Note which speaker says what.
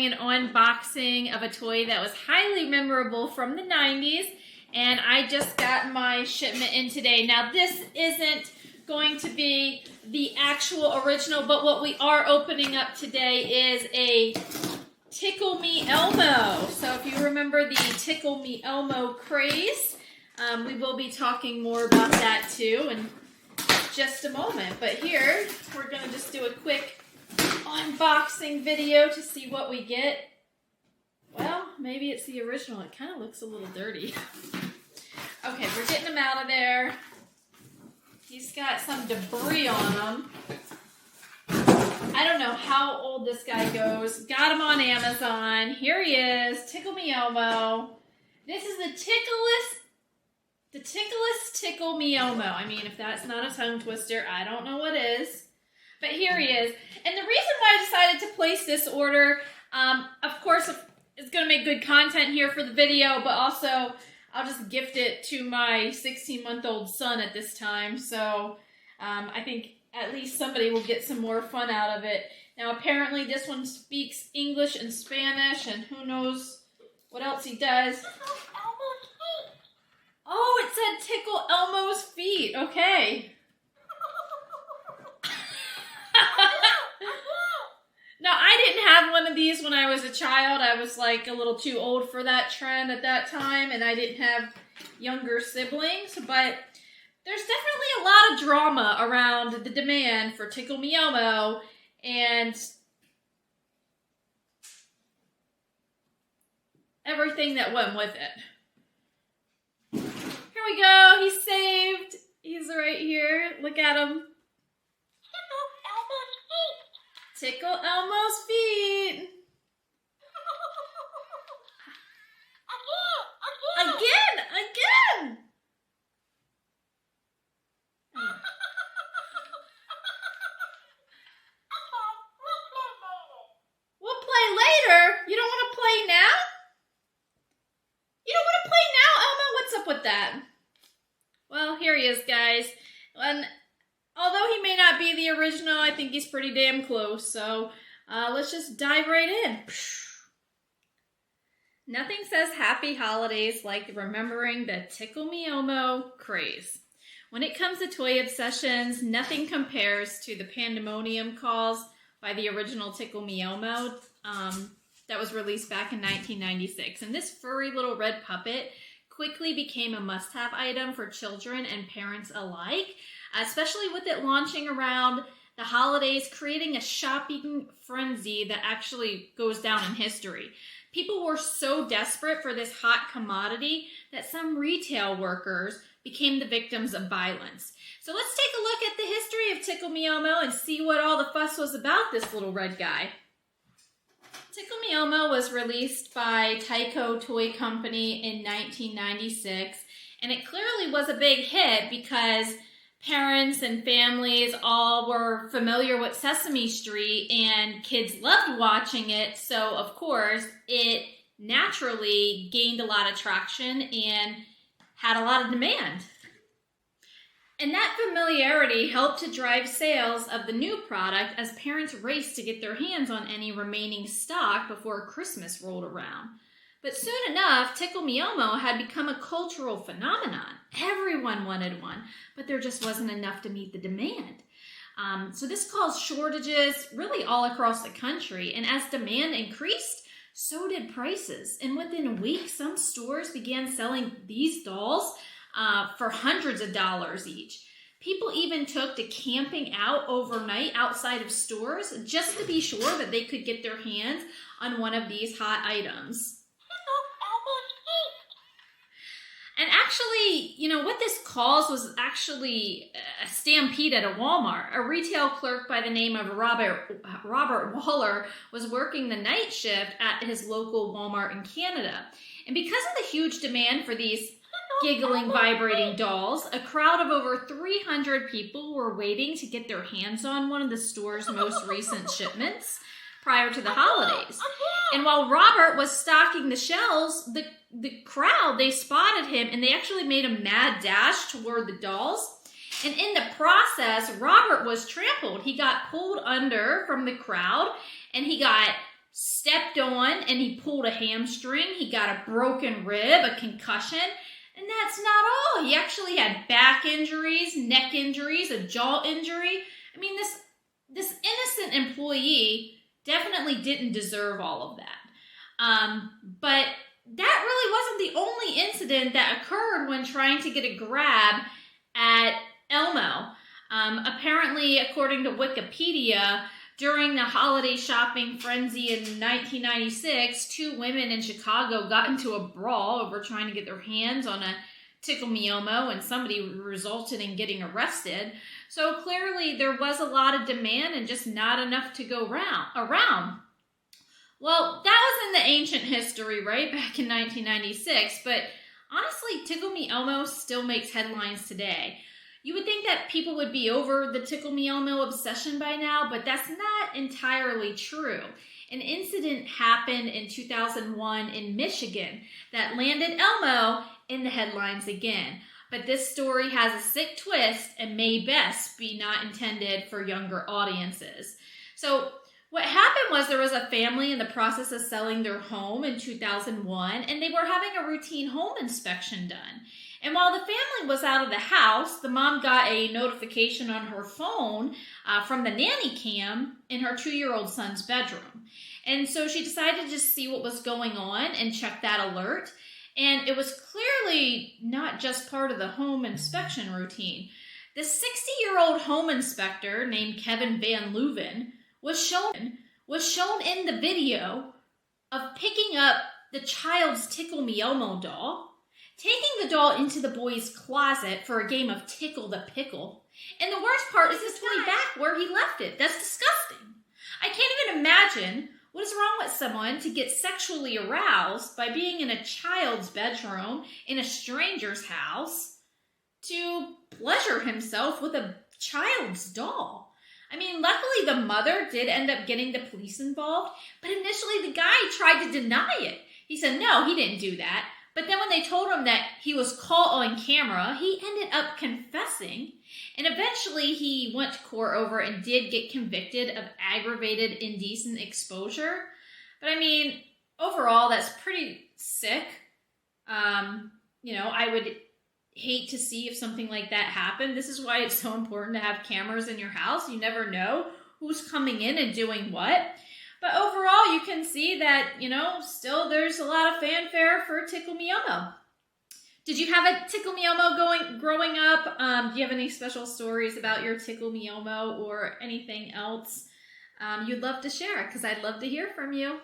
Speaker 1: doing an unboxing of a toy that was highly memorable from the 90s, and I just got my shipment in today. Now, this isn't going to be the actual original, but what we are opening up today is a Tickle Me Elmo. So if you remember the Tickle Me Elmo craze, we will be talking more about that too in just a moment. But here, we're going to just do a quick unboxing video to see what we get. Well, maybe it's the original. It kind of looks a little dirty. Okay, we're getting him out of there. He's got some debris on him. I don't know how old this guy goes. Got him on Amazon. Here he is, Tickle Me Elmo. This is the ticklest Tickle Me Elmo. I mean, if that's not a tongue twister, I don't know what is. But here he is. And the reason why I decided to place this order, of course, it's going to make good content here for the video, but also I'll just gift it to my 16-month-old son at this time. So I think at least somebody will get some more fun out of it. Now, apparently this one speaks English and Spanish, and who knows what else he does. Oh, it said Tickle Elmo's feet. Okay. Now, I didn't have one of these when I was a child. I was like a little too old for that trend at that time, and I didn't have younger siblings, but there's definitely a lot of drama around the demand for Tickle Me Elmo, and everything that went with it. Here we go. He's saved. He's right here. Look at him. Tickle Elmo's feet. Again. We'll play later. You don't want to play now? You don't want to play now, Elmo? What's up with that? Well, here he is, guys. And although he may not be the original, I think he's pretty damn close. So let's just dive right in. Nothing says happy holidays like remembering the Tickle Me Elmo craze. When it comes to toy obsessions, nothing compares to the pandemonium caused by the original Tickle Me Elmo that was released back in 1996. And this furry little red puppet quickly became a must-have item for children and parents alike, especially with it launching around the holidays, creating a shopping frenzy that actually goes down in history. People were so desperate for this hot commodity that some retail workers became the victims of violence. So let's take a look at the history of Tickle Me Elmo and see what all the fuss was about this little red guy. Tickle Me Elmo was released by Tyco Toy Company in 1996, and it clearly was a big hit because parents and families all were familiar with Sesame Street and kids loved watching it. So, of course, it naturally gained a lot of traction and had a lot of demand. And that familiarity helped to drive sales of the new product as parents raced to get their hands on any remaining stock before Christmas rolled around. But soon enough, Tickle Me Elmo had become a cultural phenomenon. Everyone wanted one, but there just wasn't enough to meet the demand. So this caused shortages really all across the country. And as demand increased, so did prices. And within a week, some stores began selling these dolls for hundreds of dollars each. People even took to camping out overnight outside of stores just to be sure that they could get their hands on one of these hot items. And actually, you know, what this caused was actually a stampede at a Walmart. A retail clerk by the name of Robert Waller was working the night shift at his local Walmart in Canada. And because of the huge demand for these giggling, vibrating dolls, a crowd of over 300 people were waiting to get their hands on one of the store's most recent shipments prior to the holidays. And while Robert was stocking the shelves, the crowd, they spotted him and they actually made a mad dash toward the dolls. And in the process, Robert was trampled. He got pulled under from the crowd and he got stepped on and he pulled a hamstring. He got a broken rib, a concussion, and that's not all. He actually had back injuries, neck injuries, a jaw injury. I mean, this innocent employee definitely didn't deserve all of that. But that really wasn't the only incident that occurred when trying to get a grab at Elmo. Apparently, according to Wikipedia, during the holiday shopping frenzy in 1996, 2 women in Chicago got into a brawl over trying to get their hands on a Tickle Me Elmo, and somebody resulted in getting arrested. So clearly there was a lot of demand and just not enough to go around. Well, that was in the ancient history, right, back in 1996, but honestly, Tickle Me Elmo still makes headlines today. You would think that people would be over the Tickle Me Elmo obsession by now, but that's not entirely true. An incident happened in 2001 in Michigan that landed Elmo in the headlines again. But this story has a sick twist and may best be not intended for younger audiences. So what happened was there was a family in the process of selling their home in 2001, and they were having a routine home inspection done. And while the family was out of the house, the mom got a notification on her phone from the nanny cam in her 2-year-old son's bedroom. And so she decided to just see what was going on and check that alert. And it was clearly not just part of the home inspection routine. The 60-year-old home inspector named Kevin Van Leuven was shown in the video of picking up the child's Tickle Me Elmo doll, taking the doll into the boy's closet for a game of Tickle the Pickle. And the worst part is his toy back where he left it. That's disgusting. I can't even imagine what is wrong with someone to get sexually aroused by being in a child's bedroom in a stranger's house to pleasure himself with a child's doll. I mean, luckily the mother did end up getting the police involved, but initially the guy tried to deny it. He said, no, he didn't do that. But then when they told him that he was caught on camera, he ended up confessing. And eventually he went to court over and did get convicted of aggravated indecent exposure. But I mean, overall, that's pretty sick. I would hate to see if something like that happened. This is why it's so important to have cameras in your house. You never know who's coming in and doing what. But overall, you can see that, still there's a lot of fanfare for Tickle Me Elmo. Did you have a Tickle Me Elmo growing up? Do you have any special stories about your Tickle Me Elmo or anything else you'd love to share? Because I'd love to hear from you.